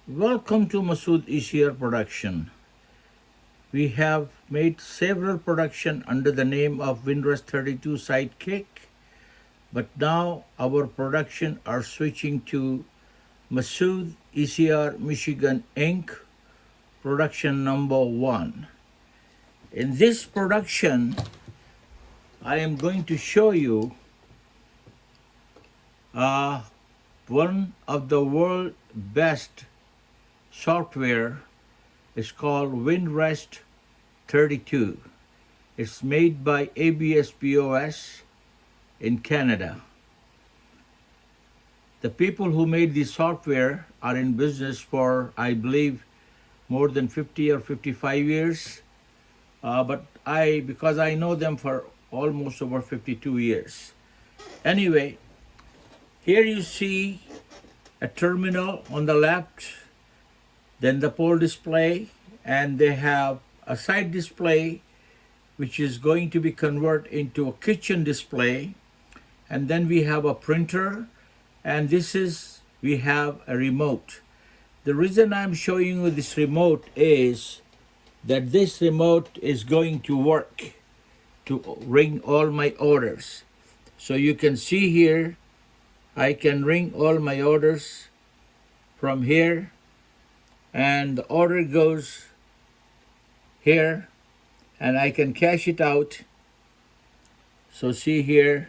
Welcome to MASUDECR Production. We have made several production under the name of Winrest 32 Sidekick, but now our production are switching to Masood ECR Michigan Inc. Production number 1. In this production, I am going to show you one of the world best software is called Winrest 32. It's made by ABS-POS in Canada. The people who made this software are in business for, I believe, more than 50 or 55 years. Because I know them for almost over 52 years. Anyway, here you see a terminal on the left, then the pole display, and they have a side display which is going to be converted into a kitchen display, and then we have a printer, and we have a remote. The reason I'm showing you this remote is that this remote is going to work to ring all my orders. So you can see here, I can ring all my orders from here, and the order goes here, and I can cash it out. So see here,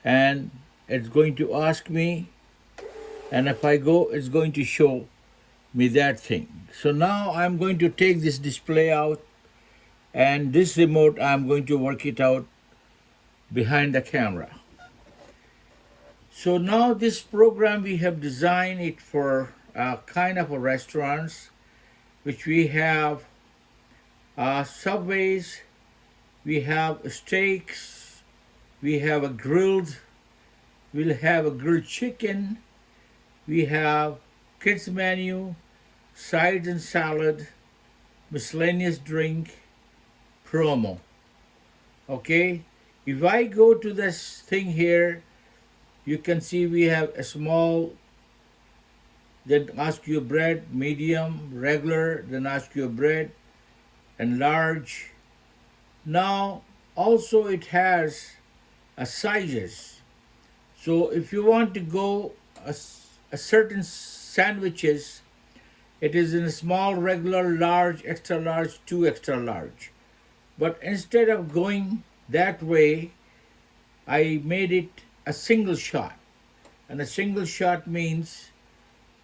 and it's going to ask me, and if I go, it's going to show me that thing. So now I'm going to take this display out, and this remote I'm going to work it out behind the camera. So now this program, we have designed it for kind of a restaurants, which we have Subways, we have steaks, we have we'll have a grilled chicken, we have kids menu, sides and salad, miscellaneous drink, promo. Okay, if I go to this thing here, you can see we have a small, then ask you bread, medium, regular, then ask you bread, and large. Now also it has a sizes. So if you want to go a certain sandwiches, it is in a small, regular, large, extra large, 2 extra large. But instead of going that way, I made it a single shot. And a single shot means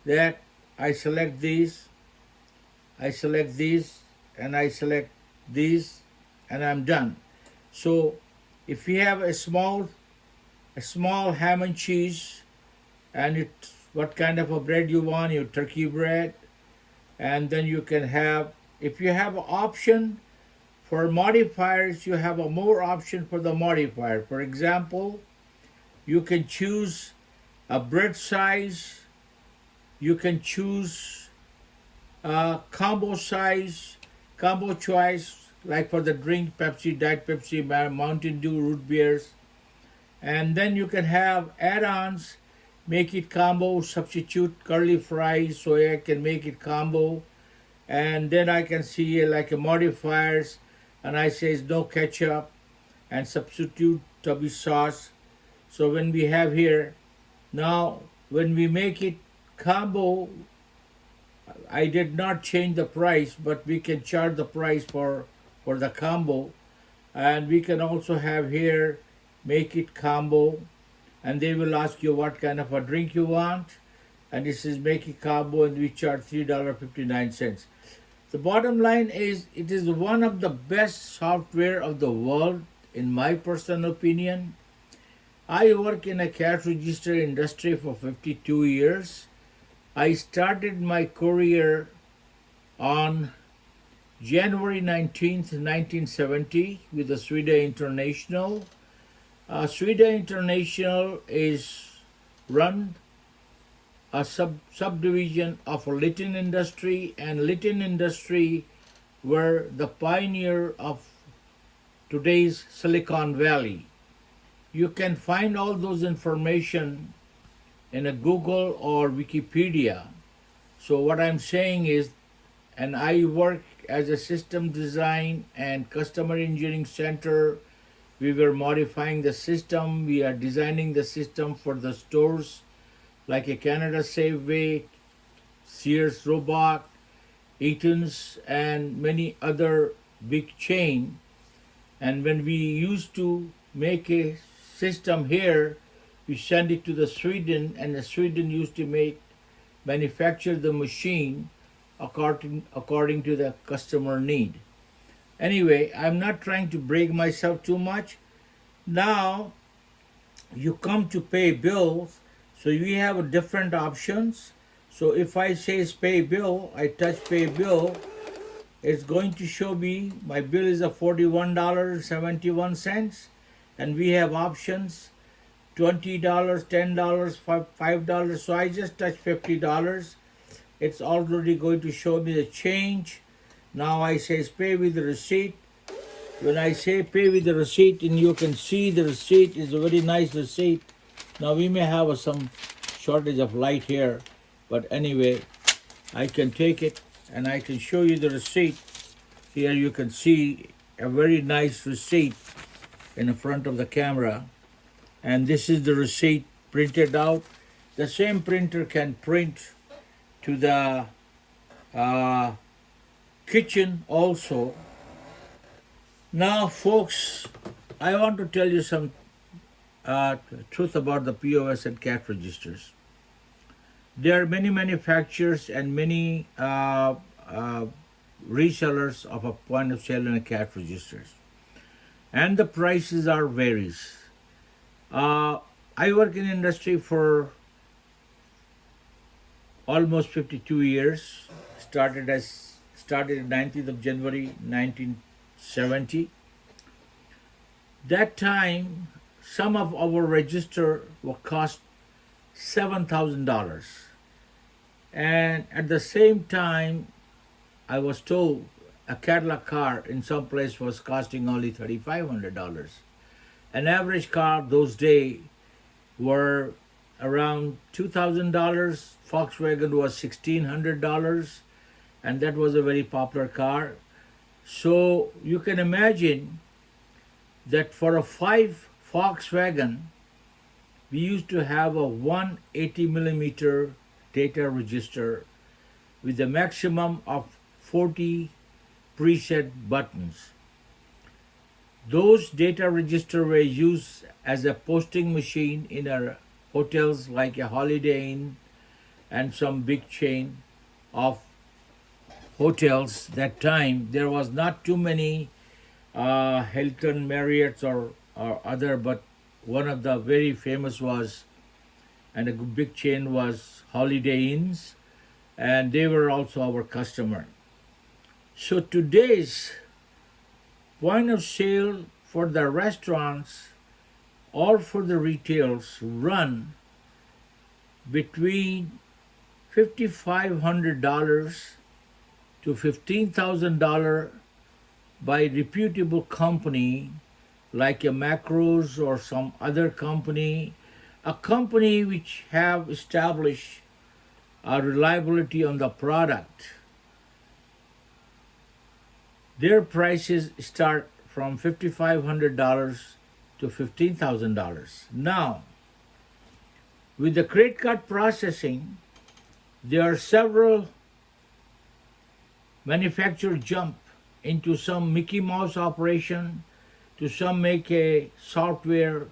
that I select these, and I select these, and I'm done. So if you have a small ham and cheese, and what kind of a bread you want, your turkey bread, and then you can have, if you have an option for modifiers, you have a more option for the modifier. For example, you can choose a bread size, you can choose a combo size, combo choice, like for the drink, Pepsi, Diet Pepsi, Mountain Dew, root beers. And then you can have add-ons, make it combo, substitute curly fries, so I can make it combo. And then I can see like a modifiers, and I say no ketchup, and substitute tubby sauce. So when we have here, now when we make it combo, I did not change the price, but we can charge the price for the combo. And we can also have here, make it combo, and they will ask you what kind of a drink you want, and this is make it combo, and we charge $3.59. The bottom line is, it is one of the best software of the world, in my personal opinion. I work in a cash register industry for 52 years. I started my career on January 19th, 1970 with the Sweden International. Sweden International is run a subdivision of Litton Industry, and Litton Industry were the pioneer of today's Silicon Valley. You can find all those information in a Google or Wikipedia. So what I'm saying is, and I work as a system design and customer engineering center. We were modifying the system. We are designing the system for the stores like a Canada Safeway, Sears Roebuck, Eaton's, and many other big chain. And when we used to make a system here, we send it to the Sweden, and the Sweden used to manufacture the machine according to the customer need. Anyway, I'm not trying to break myself too much. Now you come to pay bills, so we have different options. So if I say pay bill, I touch pay bill, it's going to show me my bill is a $41.71, and we have options $20, $10, $5. So I just touch $50. It's already going to show me the change. Now I say pay with the receipt. When I say pay with the receipt, and you can see the receipt is a very nice receipt. Now we may have some shortage of light here, but anyway, I can take it and I can show you the receipt. Here you can see a very nice receipt in the front of the camera, and this is the receipt printed out. The same printer can print to the kitchen also. Now folks, I want to tell you some truth about the POS and cash registers. There are many manufacturers and many resellers of a point of sale and a cash registers, and the prices are varies. I work in industry for almost 52 years. Started in 19th of January 1970. That time, some of our register will cost $7,000, and at the same time, I was told a Cadillac car in some place was costing only $3,500. An average car those days were around $2,000. Volkswagen was $1,600, and that was a very popular car. So you can imagine that for a 5 Volkswagen, we used to have a 180 millimeter data register with a maximum of 40 preset buttons. Those data register were used as a posting machine in our hotels like a Holiday Inn and some big chain of hotels. That time there was not too many Hilton, Marriott's or other, but one of the very famous was, and a big chain was Holiday Inns, and they were also our customer. So today's point of sale for the restaurants or for the retails run between $5,500 to $15,000 by reputable company like a Macros or some other company, a company which have established a reliability on the product. Their prices start from $5,500 to $15,000. Now, with the credit card processing, there are several manufacturers jump into some Mickey Mouse operation, to some make a software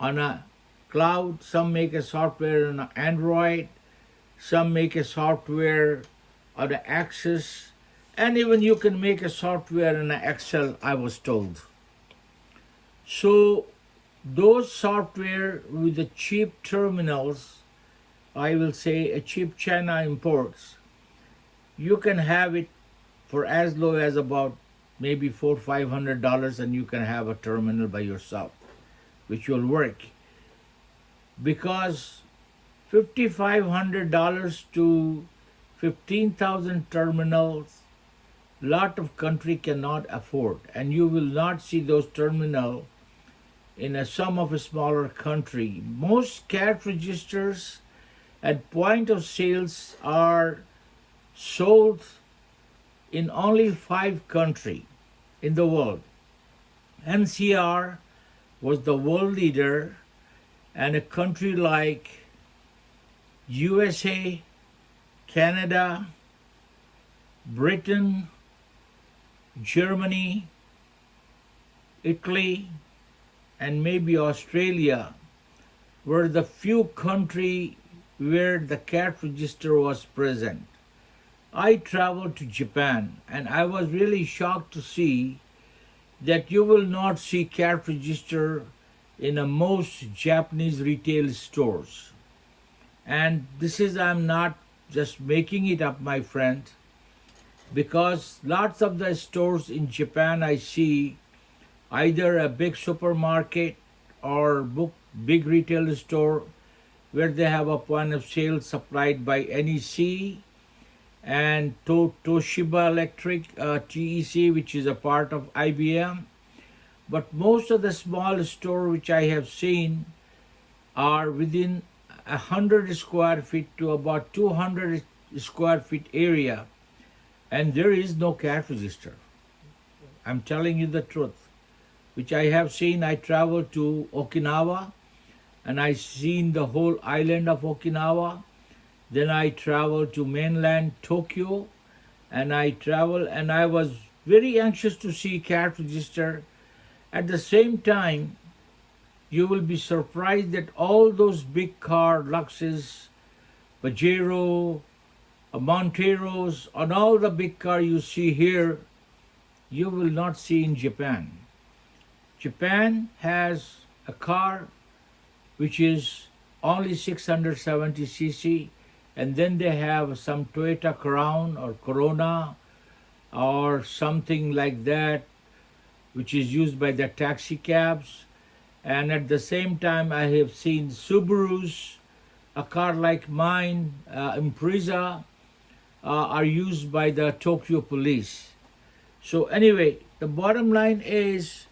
on a cloud, some make a software on an Android, some make a software on the Access, and even you can make a software in an Excel, I was told. So those software with the cheap terminals, I will say a cheap China imports, you can have it for as low as about maybe $400-500, and you can have a terminal by yourself, which will work. Because $5,500 to 15,000 terminals, lot of country cannot afford, and you will not see those terminal some of a smaller country. Most cash registers at point of sales are sold in only 5 countries in the world. NCR was the world leader, and a country like USA, Canada, Britain, Germany, Italy, and maybe Australia were the few countries where the cash register was present. I traveled to Japan and I was really shocked to see that you will not see cash register in most Japanese retail stores. And this is, I'm not just making it up, my friend, because lots of the stores in Japan I see either a big supermarket or big retail store where they have a point of sale supplied by NEC and Toshiba Electric, TEC, which is a part of IBM. But most of the small stores which I have seen are within 100 square feet to about 200 square feet area, and there is no cash register. I'm telling you the truth, which I have seen. I traveled to Okinawa and I seen the whole island of Okinawa. Then I traveled to mainland Tokyo, and I was very anxious to see cash register. At the same time, you will be surprised that all those big car, Luxus, Pajero, Monteros, and all the big car you see here, you will not see in Japan. Japan has a car which is only 670cc, and then they have some Toyota Crown or Corona or something like that, which is used by the taxi cabs. And at the same time, I have seen Subarus, a car like mine, Impreza, are used by the Tokyo police. So anyway, the bottom line is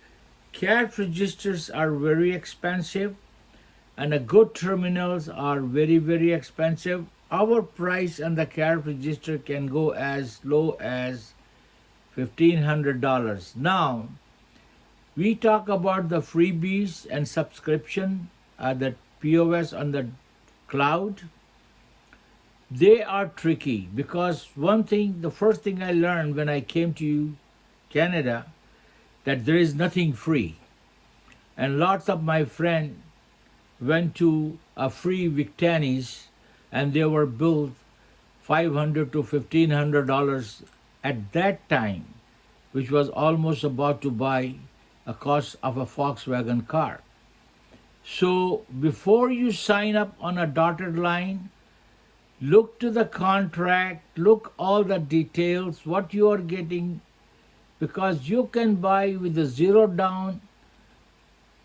cash registers are very expensive, and the good terminals are very, very expensive. Our price on the cash register can go as low as $1,500. Now, we talk about the freebies and subscription, the POS on the cloud. They are tricky because the first thing I learned when I came to Canada, that there is nothing free. And lots of my friends went to a free Victanis and they were billed $500 to $1,500 at that time, which was almost about to buy a cost of a Volkswagen car. So before you sign up on a dotted line, look to the contract, look all the details, what you are getting, because you can buy with a zero down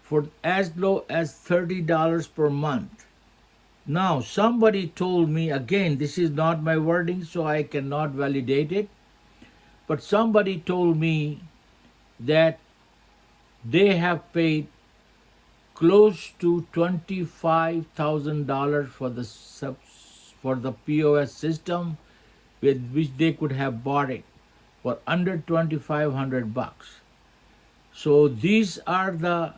for as low as $30 per month. Now, somebody told me, again, this is not my wording, so I cannot validate it, but somebody told me that they have paid close to $25,000 for the POS system, with which they could have bought it for under $2,500. So these are the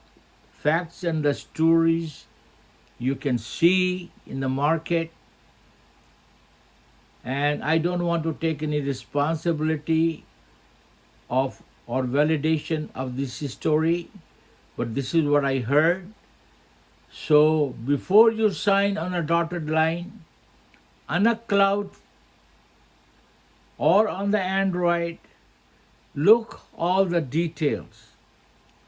facts and the stories you can see in the market, and I don't want to take any responsibility of or validation of this story, but this is what I heard. So before you sign on a dotted line, on a cloud or on the Android, look all the details,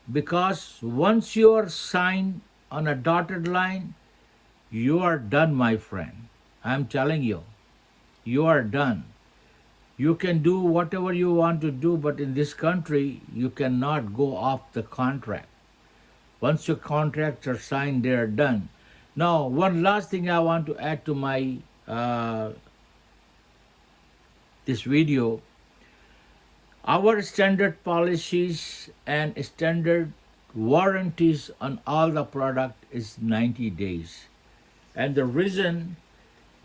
because once you are signed on a dotted line, you are done, my friend. I'm telling you, you are done. You can do whatever you want to do, but in this country, you cannot go off the contract. Once your contracts are signed, they are done. Now, one last thing I want to add to my this video. Our standard policies and standard warranties on all the product is 90 days. And the reason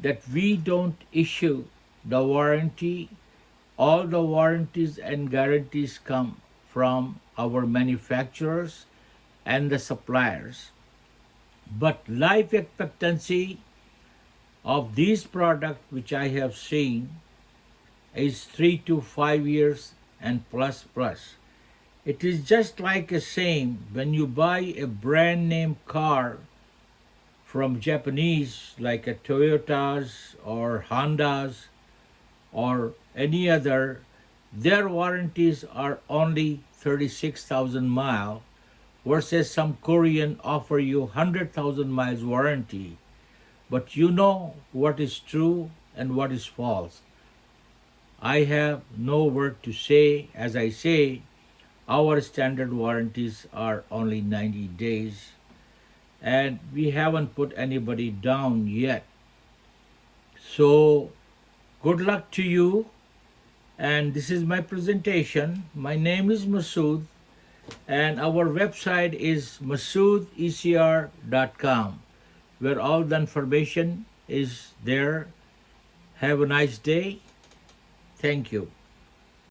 that we don't issue the warranty, all the warranties and guarantees come from our manufacturers and the suppliers. But life expectancy of these products which I have seen is 3 to 5 years and plus plus. It is just like a saying, when you buy a brand name car from Japanese like a Toyotas or Hondas or any other, their warranties are only 36,000 miles versus some Korean offer you 100,000 miles warranty. But you know what is true and what is false. I have no word to say. As I say, our standard warranties are only 90 days, and we haven't put anybody down yet. So, good luck to you. And this is my presentation. My name is Masood, and our website is MASUDECR.com, where all the information is there. Have a nice day. Thank you.